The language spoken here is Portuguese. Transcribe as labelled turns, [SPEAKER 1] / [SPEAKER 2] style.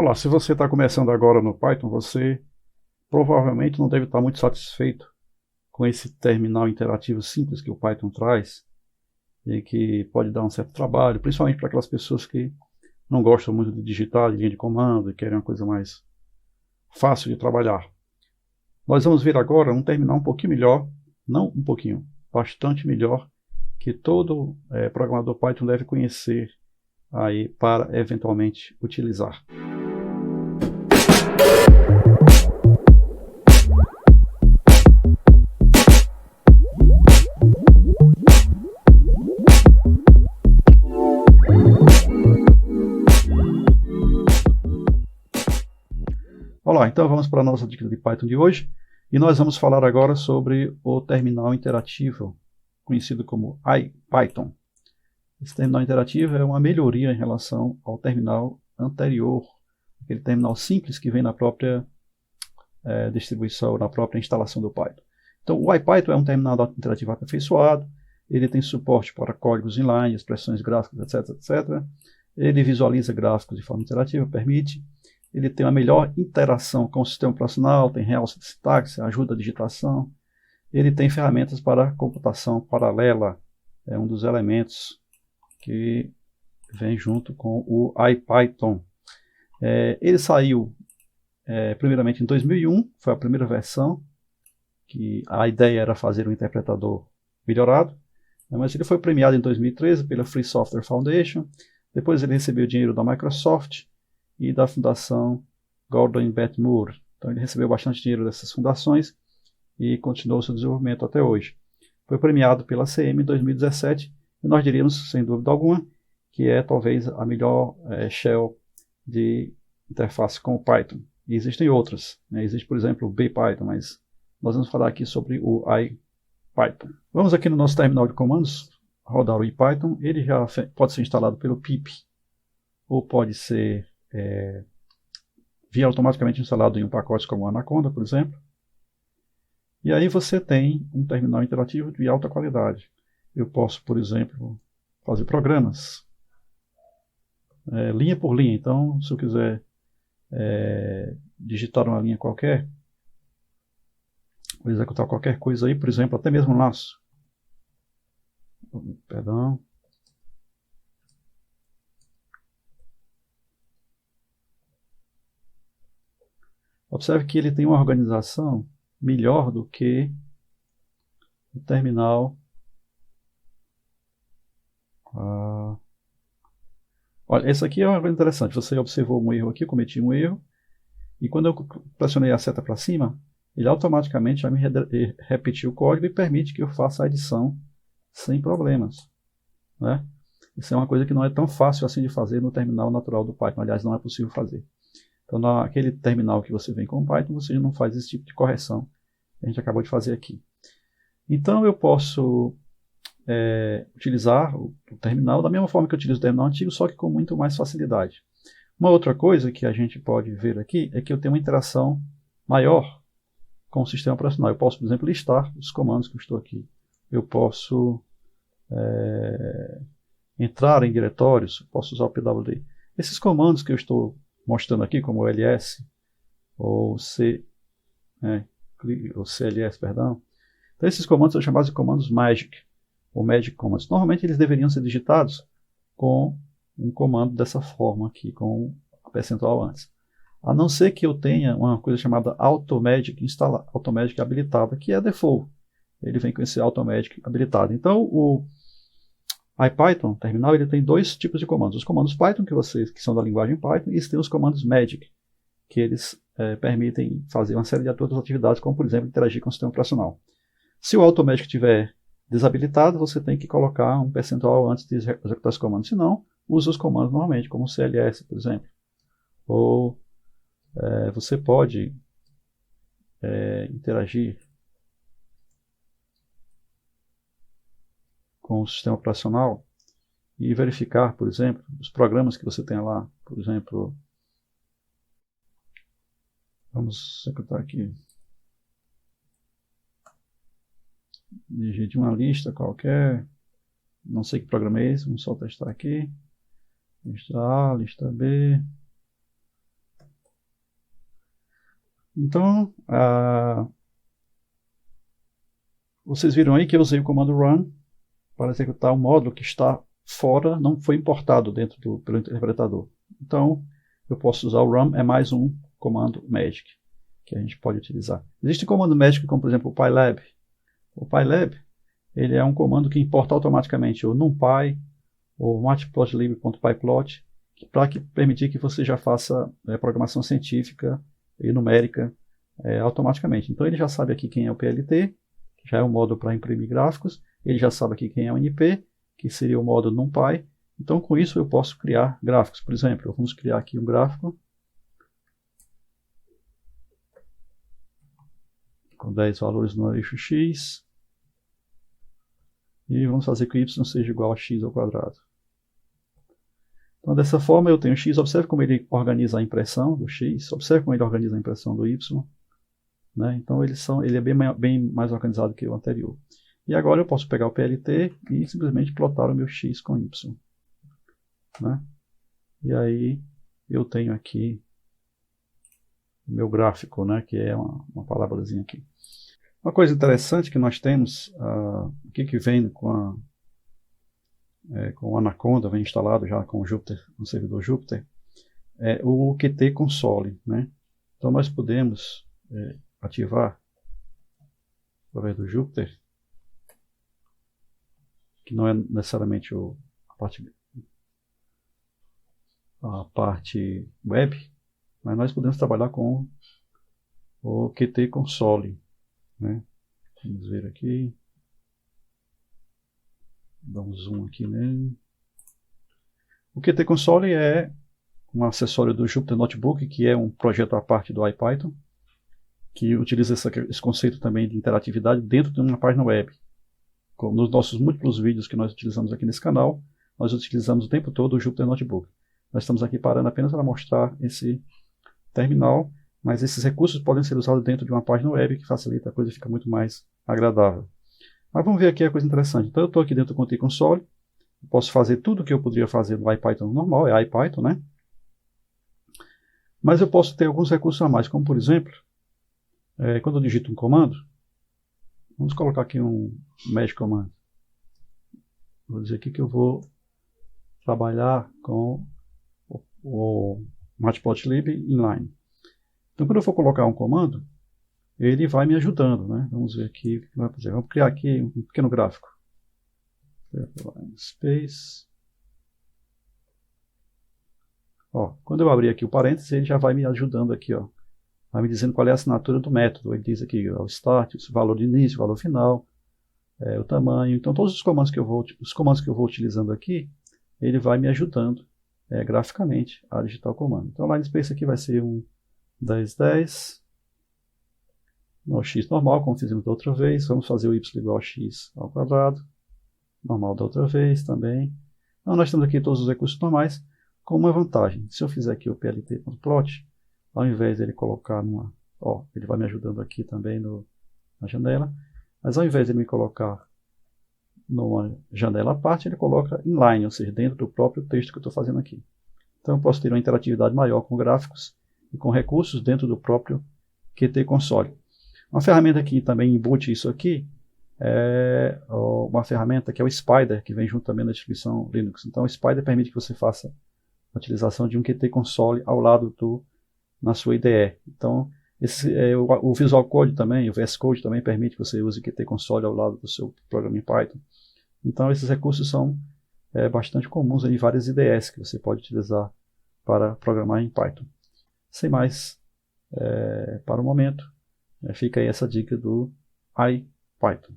[SPEAKER 1] Olá, se você está começando agora no Python, você provavelmente não deve estar muito satisfeito com esse terminal interativo simples que o Python traz e que pode dar um certo trabalho, principalmente para aquelas pessoas que não gostam muito de digitar, de linha de comando e querem uma coisa mais fácil de trabalhar. Nós vamos ver agora um terminal um pouquinho melhor, não um pouquinho, bastante melhor, que todo programador Python deve conhecer aí para eventualmente utilizar. Olá, então vamos para a nossa dica de Python de hoje e nós vamos falar agora sobre o terminal interativo, conhecido como IPython. Esse terminal interativo é uma melhoria em relação ao terminal anterior, aquele terminal simples que vem na própria distribuição, na própria instalação do Python. Então o IPython é um terminal interativo aperfeiçoado, ele tem suporte para códigos inline, expressões gráficas, etc, etc. Ele visualiza gráficos de forma interativa, permite. Ele tem uma melhor interação com o sistema operacional, tem realce de sintaxe, ajuda a digitação. Ele tem ferramentas para computação paralela, é um dos elementos que vem junto com o IPython. Ele saiu primeiramente em 2001, foi a primeira versão, que a ideia era fazer um interpretador melhorado, mas ele foi premiado em 2013 pela Free Software Foundation. Depois ele recebeu dinheiro da Microsoft e da Fundação Gordon e Beth Moore. Então ele recebeu bastante dinheiro dessas fundações e continuou seu desenvolvimento até hoje. Foi premiado pela CM em 2017 e nós diríamos, sem dúvida alguma, que é talvez a melhor shell de interface com o Python. E existem outras, né? Existe, por exemplo, o BPython, mas nós vamos falar aqui sobre o IPython. Vamos aqui no nosso terminal de comandos, rodar o IPython. Ele já pode ser instalado pelo pip ou pode ser vir automaticamente instalado em um pacote como o Anaconda, por exemplo. E aí você tem um terminal interativo de alta qualidade. Eu posso, por exemplo, fazer programas linha por linha. Então, se eu quiser digitar uma linha qualquer, vou executar qualquer coisa aí, por exemplo, até mesmo um laço. Perdão. Observe que ele tem uma organização melhor do que o terminal. Olha, esse aqui é uma coisa interessante. Você observou um erro aqui, eu cometi um erro. E quando eu pressionei a seta para cima, ele automaticamente já me repetiu o código e permite que eu faça a edição sem problemas, né? Isso é uma coisa que não é tão fácil assim de fazer no terminal natural do Python. Aliás, não é possível fazer. Então, naquele terminal que você vem com o Python, você não faz esse tipo de correção que a gente acabou de fazer aqui. Então, eu posso utilizar o terminal da mesma forma que eu utilizo o terminal antigo, só que com muito mais facilidade. Uma outra coisa que a gente pode ver aqui é que eu tenho uma interação maior com o sistema operacional. Eu posso, por exemplo, listar os comandos que eu estou aqui. Eu posso entrar em diretórios, posso usar o pwd. Esses comandos que eu estou mostrando aqui, como o ls ou cls, perdão. Então, esses comandos são chamados de comandos magic, ou magic commands. Normalmente eles deveriam ser digitados com um comando dessa forma aqui, com a percentual antes. A não ser que eu tenha uma coisa chamada automagic automagic habilitada, que é default. Ele vem com esse automagic habilitado. Então, o IPython terminal, ele tem dois tipos de comandos. Os comandos Python, que são da linguagem Python, e tem os comandos magic, que eles permitem fazer uma série de outras atividades, como, por exemplo, interagir com o sistema operacional. Se o automagic estiver desabilitado, você tem que colocar um percentual antes de executar esse comando. Se não, usa os comandos normalmente, como o cls, por exemplo. Ou você pode interagir com o sistema operacional e verificar, por exemplo, os programas que você tem lá. Por exemplo, vamos executar aqui. Digite uma lista qualquer. Não sei que programa é esse, vamos só testar aqui. Lista A, lista B. Então, vocês viram aí que eu usei o comando run para executar um módulo que está fora, não foi importado pelo interpretador. Então, eu posso usar o run, é mais um comando magic que a gente pode utilizar. Existe comando magic como, por exemplo, o pylab. O pylab, ele é um comando que importa automaticamente o numpy ou matplotlib.pyplot para permitir que você já faça programação científica e numérica automaticamente. Então ele já sabe aqui quem é o PLT, que já é um módulo para imprimir gráficos, ele já sabe aqui quem é o NP, que seria o módulo NumPy. Então com isso eu posso criar gráficos. Por exemplo, vamos criar aqui um gráfico com 10 valores no eixo X. E vamos fazer que o y seja igual a x ao quadrado. Então, dessa forma, eu tenho x. Observe como ele organiza a impressão do x. Observe como ele organiza a impressão do y. Né? Então, ele é bem mais organizado que o anterior. E agora eu posso pegar o PLT e simplesmente plotar o meu x com y. Né? E aí, eu tenho aqui o meu gráfico, né? Que é uma palavrazinha aqui. Uma coisa interessante que nós temos aqui que vem com o Anaconda, vem instalado já com o Jupyter, no servidor Jupyter, é o Qt Console. Né? Então nós podemos ativar através do Jupyter, que não é necessariamente a parte web, mas nós podemos trabalhar com o Qt Console. Né? Vamos ver aqui. Dá um zoom aqui nele. O Qt Console é um acessório do Jupyter Notebook, que é um projeto à parte do IPython, que utiliza esse conceito também de interatividade dentro de uma página web. Como nos nossos múltiplos vídeos que nós utilizamos aqui nesse canal, nós utilizamos o tempo todo o Jupyter Notebook. Nós estamos aqui parando apenas para mostrar esse terminal, mas esses recursos podem ser usados dentro de uma página web, que facilita a coisa e fica muito mais agradável. Mas vamos ver aqui a coisa interessante. Então eu estou aqui dentro do Qt Console, eu posso fazer tudo o que eu poderia fazer no IPython normal, é IPython, né? Mas eu posso ter alguns recursos a mais, como por exemplo, quando eu digito um comando, vamos colocar aqui um magic command. Vou dizer aqui que eu vou trabalhar com o matplotlib inline. Então quando eu for colocar um comando, ele vai me ajudando, né? Vamos ver aqui o que vai fazer. Vamos criar aqui um pequeno gráfico. Space. Ó, quando eu abrir aqui o parênteses, ele já vai me ajudando aqui, ó. Vai me dizendo qual é a assinatura do método. Ele diz aqui o start, o valor de início, o valor final, o tamanho. Então todos os comandos que eu vou utilizando aqui, ele vai me ajudando graficamente a digitar o comando. Então o line space aqui vai ser um 1010. No x normal, como fizemos da outra vez. Vamos fazer o y igual a x ao quadrado. Normal da outra vez também. Então nós temos aqui todos os recursos normais, com uma vantagem. Se eu fizer aqui o plt.plot, ao invés de ele colocar ele vai me ajudando aqui também na janela, mas ao invés de ele me colocar numa janela à parte, ele coloca inline, ou seja, dentro do próprio texto que eu estou fazendo aqui. Então eu posso ter uma interatividade maior com gráficos e com recursos dentro do próprio Qt Console. Uma ferramenta que também embute isso aqui é uma ferramenta que é o Spyder, que vem junto também na distribuição Linux. Então o Spyder permite que você faça a utilização de um Qt Console ao lado na sua IDE. Então o Visual Code também, o VS Code também permite que você use Qt Console ao lado do seu programa em Python. Então esses recursos são bastante comuns em várias IDEs que você pode utilizar para programar em Python. Sem mais para o momento, fica aí essa dica do IPython.